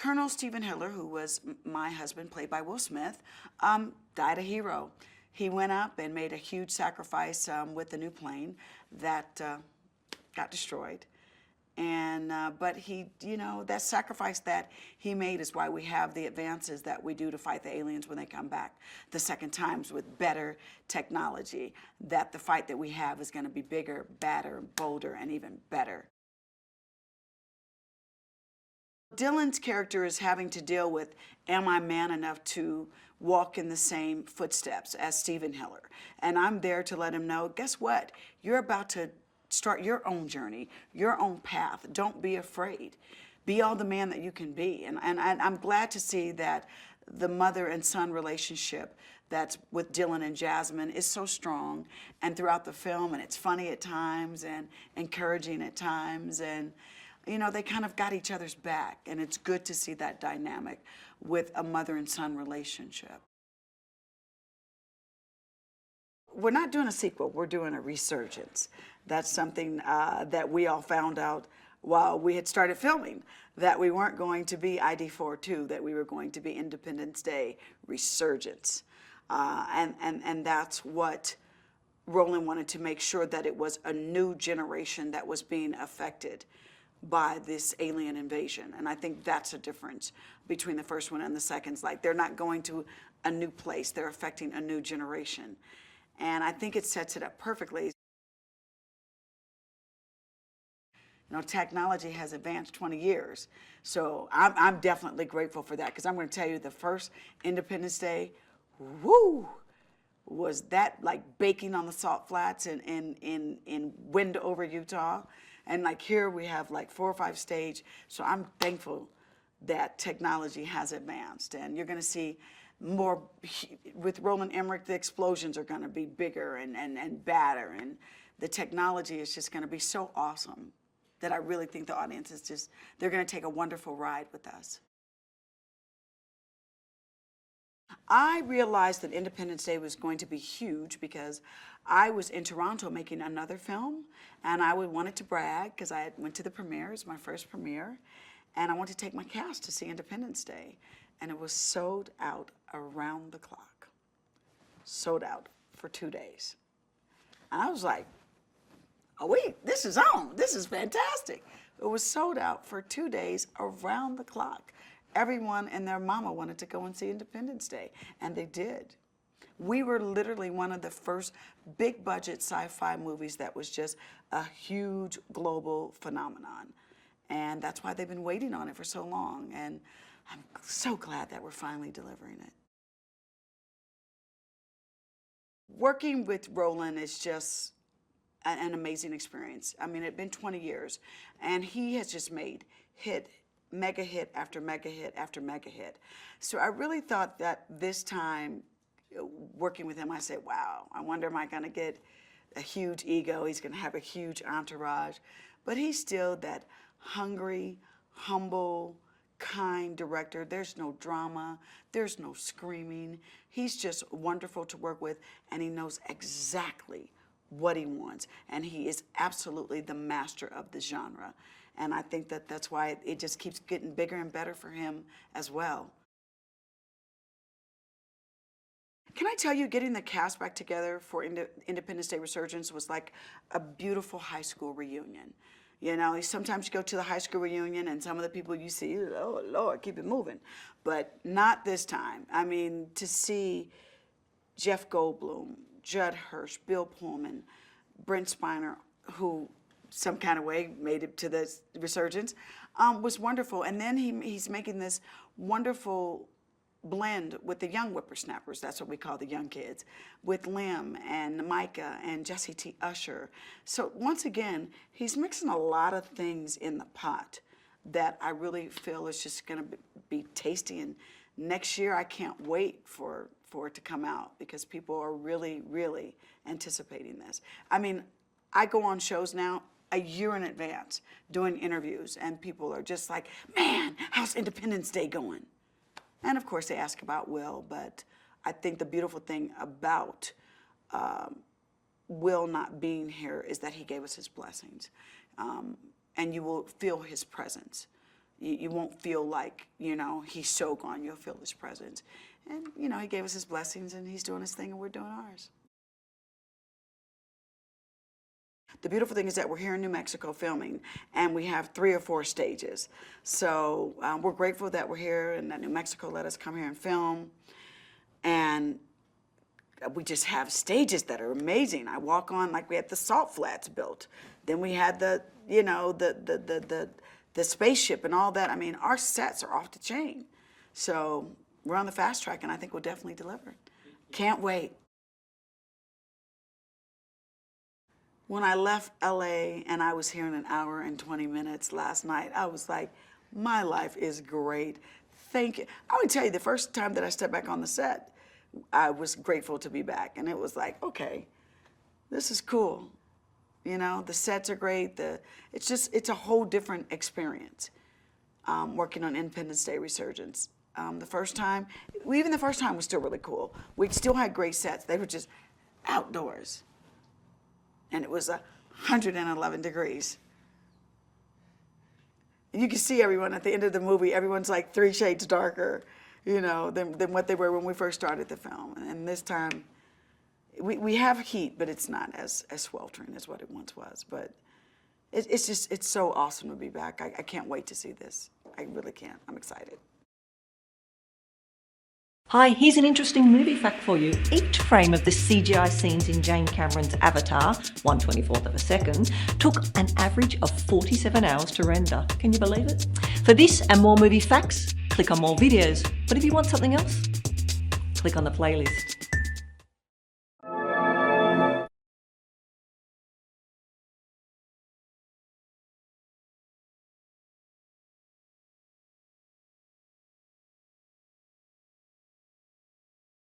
Colonel Stephen Hiller, who was my husband, played by Will Smith, died a hero. He went up and made a huge sacrifice with the new plane that got destroyed. And but he, you know, that sacrifice that he made is why we have the advances that we do to fight the aliens when they come back the second times with better technology. That the fight that we have is going to be bigger, badder, bolder, and even better. Dylan's character is having to deal with, am I man enough to walk in the same footsteps as Stephen Hiller? And I'm there to let him know, guess what? You're about to start your own journey, your own path. Don't be afraid. Be all the man that you can be. And I'm glad to see that the mother and son relationship that's with Dylan and Jasmine is so strong and throughout the film, and it's funny at times and encouraging at times, and you know, they kind of got each other's back, and it's good to see that dynamic with a mother and son relationship. We're not doing a sequel, we're doing a resurgence. That's something that we all found out while we had started filming, that we weren't going to be ID42, that we were going to be Independence Day Resurgence. And that's what Roland wanted to make sure, that it was a new generation that was being affected by this alien invasion. And I think that's a difference between the first one and the second. Like, they're not going to a new place, they're affecting a new generation. And I think it sets it up perfectly. You know, technology has advanced 20 years. So I'm definitely grateful for that, because I'm going to tell you, the first Independence Day, woo, was that like baking on the salt flats in Wendover, Utah. And like here we have like 4 or 5 stage. So I'm thankful that technology has advanced. And you're going to see more, with Roland Emmerich, the explosions are going to be bigger and badder. And the technology is just going to be so awesome that I really think the audience is just, they're going to take a wonderful ride with us. I realized that Independence Day was going to be huge because I was in Toronto making another film, and I wanted to brag because I went to the premiere. It was my first premiere, and I wanted to take my cast to see Independence Day, and it was sold out around the clock. Sold out for 2 days. And I was like, oh wait, this is on. This is fantastic. It was sold out for 2 days around the clock. Everyone and their mama wanted to go and see Independence Day, and they did. We were literally one of the first big budget sci-fi movies that was just a huge global phenomenon. And that's why they've been waiting on it for so long. And I'm so glad that we're finally delivering it. Working with Roland is just an amazing experience. I mean, it's been 20 years, and he has just made mega hit after mega hit after mega hit. So I really thought that this time, working with him, I said, wow, I wonder, am I gonna get a huge ego? He's gonna have a huge entourage. But he's still that hungry, humble, kind director. There's no drama, there's no screaming. He's just wonderful to work with, and he knows exactly what he wants. And he is absolutely the master of the genre. And I think that that's why it just keeps getting bigger and better for him as well. Can I tell you, getting the cast back together for Independence Day Resurgence was like a beautiful high school reunion. You know, sometimes you go to the high school reunion and some of the people you see, oh Lord, keep it moving. But not this time. I mean, to see Jeff Goldblum, Judd Hirsch, Bill Pullman, Brent Spiner, who some kind of way made it to the Resurgence, was wonderful. And then he's making this wonderful blend with the young whippersnappers, that's what we call the young kids, with Lim and Micah and Jesse T. Usher. So once again, he's mixing a lot of things in the pot that I really feel is just gonna be tasty. And next year, I can't wait for it to come out, because people are really, really anticipating this. I mean, I go on shows now a year in advance doing interviews, and people are just like, man, how's Independence Day going? And of course they ask about Will, but I think the beautiful thing about Will not being here is that he gave us his blessings. And you will feel his presence. you won't feel like, you know, he's so gone. You'll feel his presence. And, you know, he gave us his blessings, and he's doing his thing, and we're doing ours. The beautiful thing is that we're here in New Mexico filming, and we have 3 or 4 stages. So we're grateful that we're here and that New Mexico let us come here and film. And we just have stages that are amazing. I walk on, like we had the salt flats built. Then we had the, you know, the spaceship and all that. I mean, our sets are off the chain. So we're on the fast track, and I think we'll definitely deliver. Can't wait. When I left LA and I was here in 1 hour and 20 minutes last night, I was like, my life is great. Thank you. I would tell you, the first time that I stepped back on the set, I was grateful to be back. And it was like, okay, this is cool. You know, the sets are great. It's a whole different experience working on Independence Day Resurgence. Even the first time was still really cool. We still had great sets. They were just outdoors. And it was 111 degrees. And you can see everyone at the end of the movie, everyone's like 3 shades darker, you know, than what they were when we first started the film. And this time, we have heat, but it's not as sweltering as what it once was. But it's so awesome to be back. I can't wait to see this. I really can't. I'm excited. Hi, here's an interesting movie fact for you. Each frame of the CGI scenes in Jane Cameron's Avatar, 1/24th of a second, took an average of 47 hours to render. Can you believe it? For this and more movie facts, click on more videos. But if you want something else, click on the playlist.